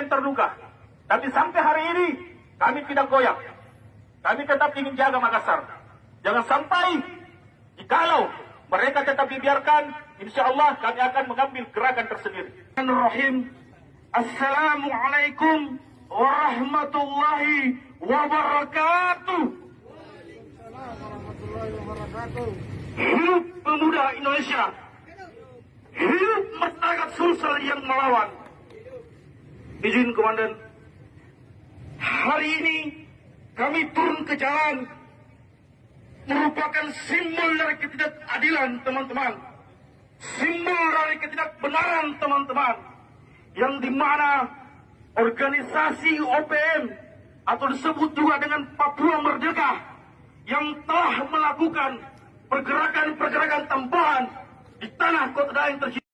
yang terluka. Tapi sampai hari ini kami tidak goyah. Kami tetap ingin jaga Makassar. Jangan sampai jikalau mereka tetap dibiarkan, insya Allah kami akan mengambil gerakan tersendiri. Bismillahirrahmanirrahim. Assalamualaikum warahmatullahi wabarakatuh. Hidup pemuda Indonesia. Hidup masyarakat Sulsel yang melawan. Izin Komandan, hari ini kami turun ke jalan merupakan simbol dari ketidakadilan, teman-teman. Simbol dari ketidakbenaran, teman-teman. Yang dimana organisasi OPM atau disebut juga dengan Papua Merdeka yang telah melakukan pergerakan-pergerakan tambahan di tanah Kota Daeng tersebut.